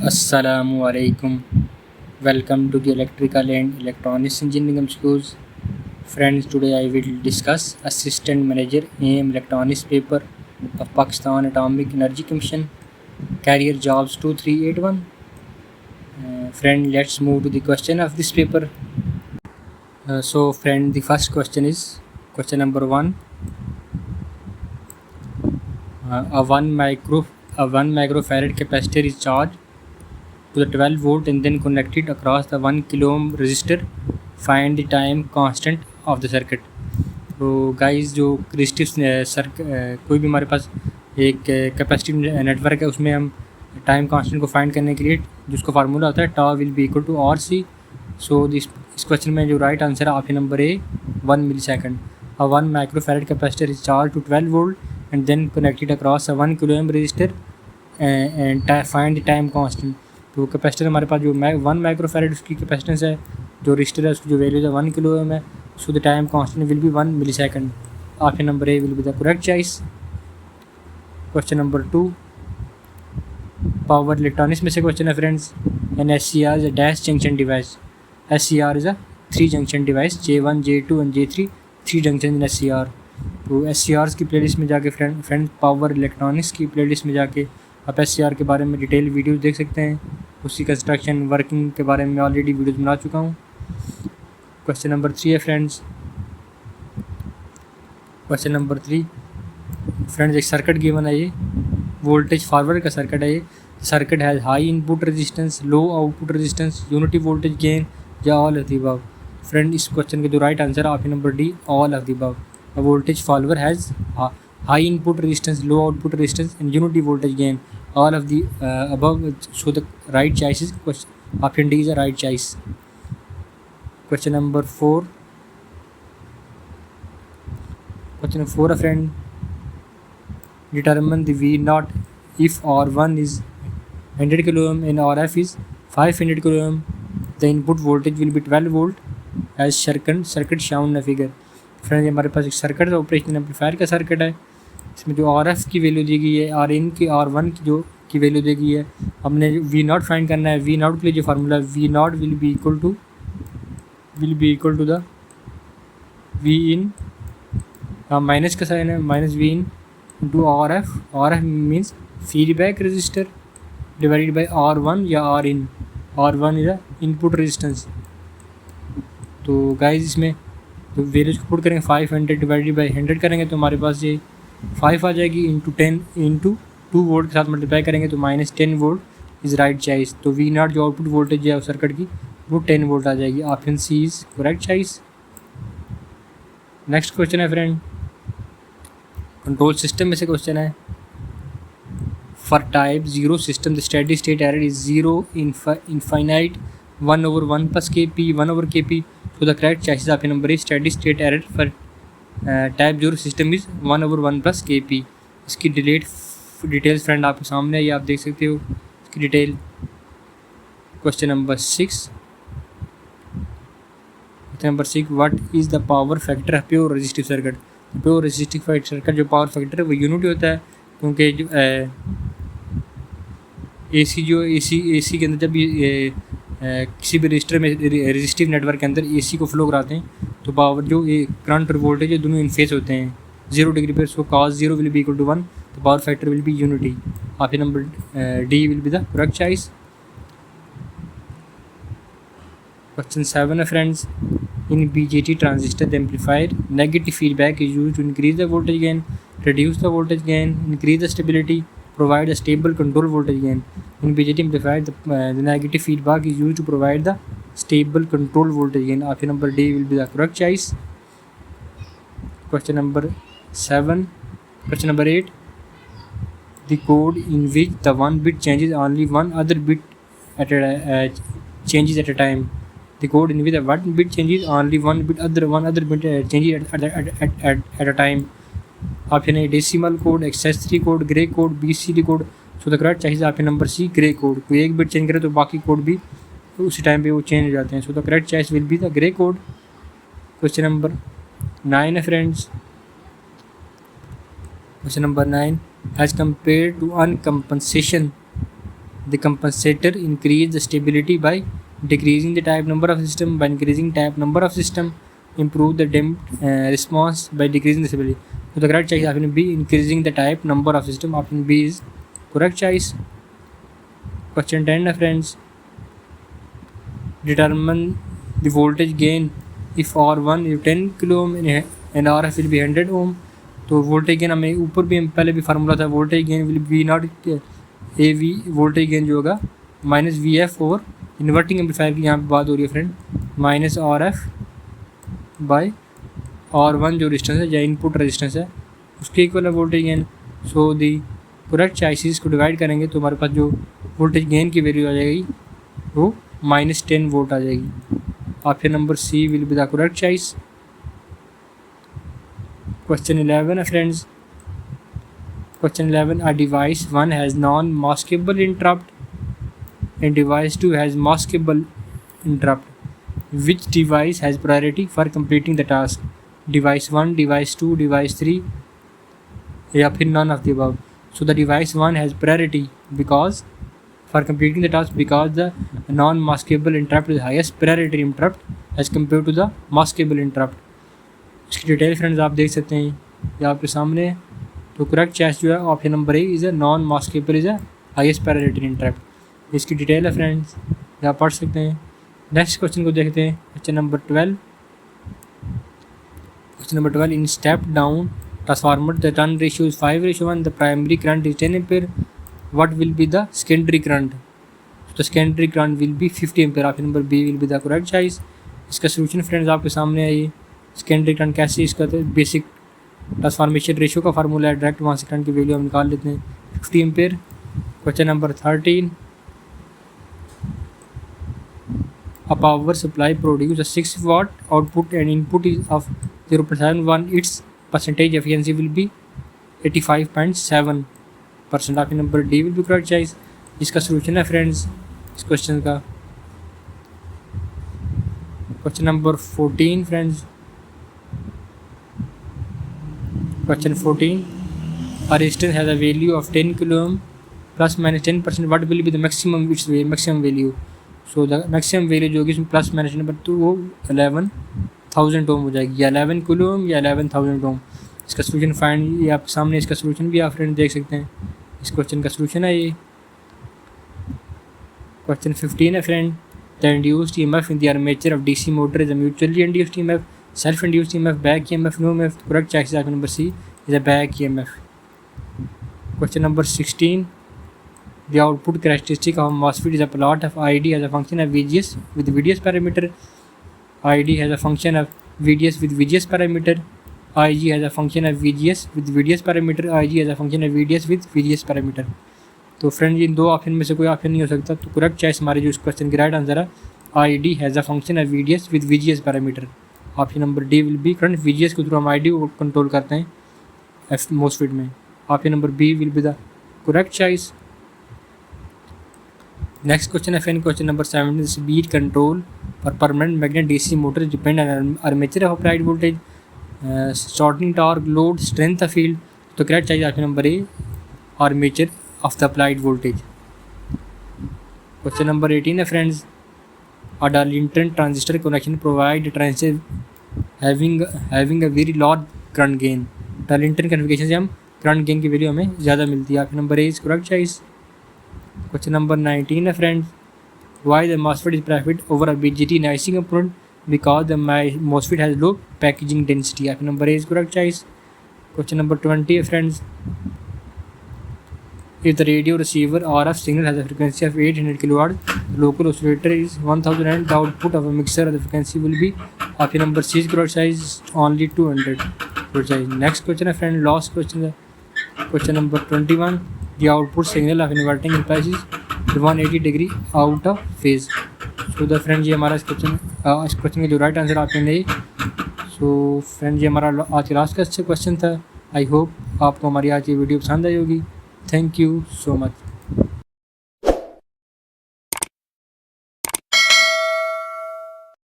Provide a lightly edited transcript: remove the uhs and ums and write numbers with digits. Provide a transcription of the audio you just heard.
Assalamualaikum. Welcome to the Electrical and Electronics Engineering Schools. Friends, today I will discuss Assistant Manager AM Electronics paper of Pakistan Atomic Energy Commission, Career Jobs 2381. Friend, let's move to the question of this paper. Friend, the first question is question number 1. A 1 microfarad capacitor is charged to the 12 volt and then connected across the 1 kilo ohm resistor. Find the time constant of the circuit. तो guys जो resistive कोई भी हमारे पास एक capacitive network है उसमें हम time constant को फाइंड करने के लिए जिसको फार्मूला होता है tau will be equal to R C. So इस क्वेश्चन में जो राइट आंसर है option number A 1 millisecond. A 1 microfarad capacitor is charge to 12 volt and then connected across a 1 kilo ohm resistor and find the time constant. तो capacitor हमारे पास जो 1 microfarad उसकी capacitance है, जो रजिस्टर है उसकी जो वैल्यू है 1 किलो ओम है. So the time constant will be 1 millisecond. Option number A will be the correct choice. Question number 2 power electronics में से क्वेश्चन है friends. An S C R is a dash junction device. S C R is a 3 junction device. J1 J2 and J3 3 junction in S C R. तो S C R की playlist में जाके friend power electronics की playlist में जाके आप S C are के बारे में डिटेल वीडियोस देख सकते हैं. उसकी कंस्ट्रक्शन वर्किंग के बारे में ऑलरेडी वीडियोस बना चुका हूँ. क्वेश्चन नंबर 3 है फ्रेंड्स. क्वेश्चन नंबर 3 फ्रेंड्स, एक सर्किट गिवन है. ये वोल्टेज फॉरवर्ड का सर्किट है. ये circuit has high input resistance, low output resistance, unity voltage gain या all of the above. Friend, इस क्वेश्चन के जो राइट आंसर है option number D all of the above. A voltage follower has high input resistance, low output resistance and unity voltage gain. All of the above. So the right choice is option D is the right choice. Question number 4. Question number 4 friend. Determine the V naught if R1 is 100 kilo ohm and RF is 500 kilo ohm. The input voltage will be 12 volt as circuit shown in the figure. Friends, हमारे पास एक circuit है, operational amplifier का circuit है. इसमें जो R F की value दी गई है, आर इन की R1 की जो की वैल्यू दी गई है, हमने वी नॉट फाइंड करना है. वी नॉट के लिए जो फार्मूला है V not will be equal to the V in, minus का साइन है, minus V in into R F. R F means feedback register divided by R1 या R in. R1 is the input resistance. तो guys इसमें तो values को put करेंगे 500 divided by 100 करेंगे तो हमारे पास ये 5 आ जाएगी. इंटू 10 इंटू 2 वोल्ट के साथ मल्टीप्लाई करेंगे तो minus 10 volt is right choice. तो वी नॉट जो आउटपुट वोल्टेज है सर्किट की वो 10 वोल्ट आ जाएगी. Option C is correct choice. Next question है फ्रेंड, कंट्रोल सिस्टम में से क्वेश्चन है. For type 0 system the steady state error is 0 infinite 1/1 plus Kp 1/Kp. So the correct choice is option number A steady state error for type 0 system is 1/1 plus Kp. इसकी details friend आपके सामने है, ये आप देख सकते हो इसकी detail. Question number 6. What is the power factor of pure resistive circuit. Pure resistive circuit जो पावर फैक्टर है वो यूनिटी होता है, क्योंकि जो एसी के अंदर जब किसी भी रजिस्टर में रेजिस्टिव नेटवर्क के अंदर एसी को फ्लो कराते हैं तो पावर जो करंट और वोल्टेज है दोनों इन फेस होते हैं 0 डिग्री पर. So cos 0 will be equal to 1. तो power factor will be unity. Option number D will be the correct choice. Question 7 है friends. In BJT transistor the amplifier negative feedback is use to increase the voltage gain, reduce the voltage gain, increase the stability, provide a stable control voltage gain. In BJT amplifier, the negative feedback is used to provide the stable control voltage gain. Option number D will be the correct choice. Question number 7. Question number 8. The code in which the one bit changes only one other bit changes at a time. The code in which the one bit changes only one other bit changes at a time. Option A decimal code, accessory code, gray code, BCD code. So the correct चाहिए option number C gray code. कोई एक bit change करे तो बाकी code भी उसी time पे वो चेंज हो जाते हैं. So the correct choice will be the gray code. Question number 9 है friends. Question number 9. As compare to uncompensation The compensator increase the stability by decreasing the type number of system. By increasing type number of system, improve the damped response by decreasing the stability. So the correct choice is option B, increasing the type number of system. Option B is correct choice. Question 10 friends. Determine the voltage gain if R1 is 10 kilo ohm and RF will be 100 ohm. तो voltage gain हमें ऊपर भी पहले भी formula था, voltage gain will be not A V, voltage gain जो होगा minus V F और इन्वर्टिंग एम्पलीफायर की यहाँ पे बात हो रही है friend, minus R F by R one जो रेजिस्टेंस है या इनपुट रेजिस्टेंस है उसके इक्वल है voltage gain. So the correct choices को डिवाइड करेंगे तो हमारे पास जो वोल्टेज गेन की वैल्यू आ जाएगी वो -10 वोल्ट आ जाएगी. Option number C will be the correct choice. Question 11 friends. Question 11. A device 1 has non-maskable interrupt and device 2 has maskable interrupt. Which device has priority for completing the task? Device 1, device 2, device 3 या फिर none of the above. So the device 1 has priority because for completing the task because the non-maskable interrupt is highest priority interrupt as compared to the maskable interrupt. इसकी detail friends आप देख सकते हैं ये आपके सामने. तो करेक्ट चॉइस जो है option number A is a non maskable is a highest priority interrupt. इसकी डिटेल है फ्रेंड्स, ये आप पढ़ सकते हैं. नेक्स्ट क्वेश्चन को देखते हैं. Question number 12. Question number 12. In step down transformer the turn ratio is 5:1, the primary current is 10 ampere. What will be the secondary current? The secondary current will be 50 ampere. Option number B will be the correct choice. इसका solution friends आपके सामने है. ये secondary current कैसे, इसका तो basic transformation ratio का formula है, डायरेक्ट वहाँ से करंट की वैल्यू हम निकाल लेते हैं 50 ampere. Question number 13. A power supply produce a 6 watt output and input is of 0.71, it's percentage efficiency will be 85.7%. Option number D will be correct choice. इसका सोल्यूशन है फ्रेंड्स इस क्वेश्चन का. Question number 14 friends. Question 14. A resistance has a value of 10 kilo ohm plus minus 10%. What will be the maximum value? So the maximum value जो होगी इसमें plus minus 10% तो वो 11,000 ओम हो जाएगी, या 11 किलो ओम या 11,000 ओम. इसका सोल्यूशन फाइंड, ये आपके सामने इसका सोल्यूशन भी आप फ्रेंड देख सकते हैं. इस क्वेश्चन का सोल्यूशन है ये. क्वेश्चन 15 है friend. The induced EMF in the armature of DC motor is a mutually induced EMF, self-induced EMF, back EMF, no EMF. Correct choice is option number C is a back EMF. Question number 16. The output characteristic of MOSFET is a plot of ID as a function of VGS with VDS parameter. ID has a function of VDS with VGS parameter. IG has a function of VGS with VDS parameter. IG has a function of VDS with VGS parameter. तो friend in दो option में से कोई option नहीं हो सकता. तो correct choice हमारे जो इस क्वेश्चन की राइट आंसर है I D has a function of VDS with VGS parameter. Option number D will be current. VGS के थ्रू हम ID को कंट्रोल करते हैं एफ मोसफेट में. Option number B will be the correct choice. Next question है friend. Question number 17. Speed control for permanent magnet DC motor depend on armature of applied voltage, shortening torque, load, strength of field. तो correct चाहिए option number A armature of the applied voltage. Question number 18 है friends. A Darlington transistor connection provide transistor having a very large current gain. Darlington configuration से हम current gain की value हमें ज़्यादा मिलती है. Option number A is correct choice. Question number 19 है friends. Why the MOSFET is preferred over a BJT in IC component? Because the MOSFET has low packaging density. Option number A is correct choice. Question number 20 है friends. If the radio receiver RF signal has a frequency of 800 kilowatt, the local oscillator is 1000 and the output of a mixer of the frequency will be option number C is correct size only 200. Next question, friend, last question. Question number 21. The output signal of inverting impulse is 180 degree out of phase. So the friend ये हमारा इस question का जो right answer option है. So friend ये हमारा आज का लास्ट का अच्छा क्वेश्चन था. आई होप आपको हमारी आज की वीडियो पसंद आई होगी. Thank you so much.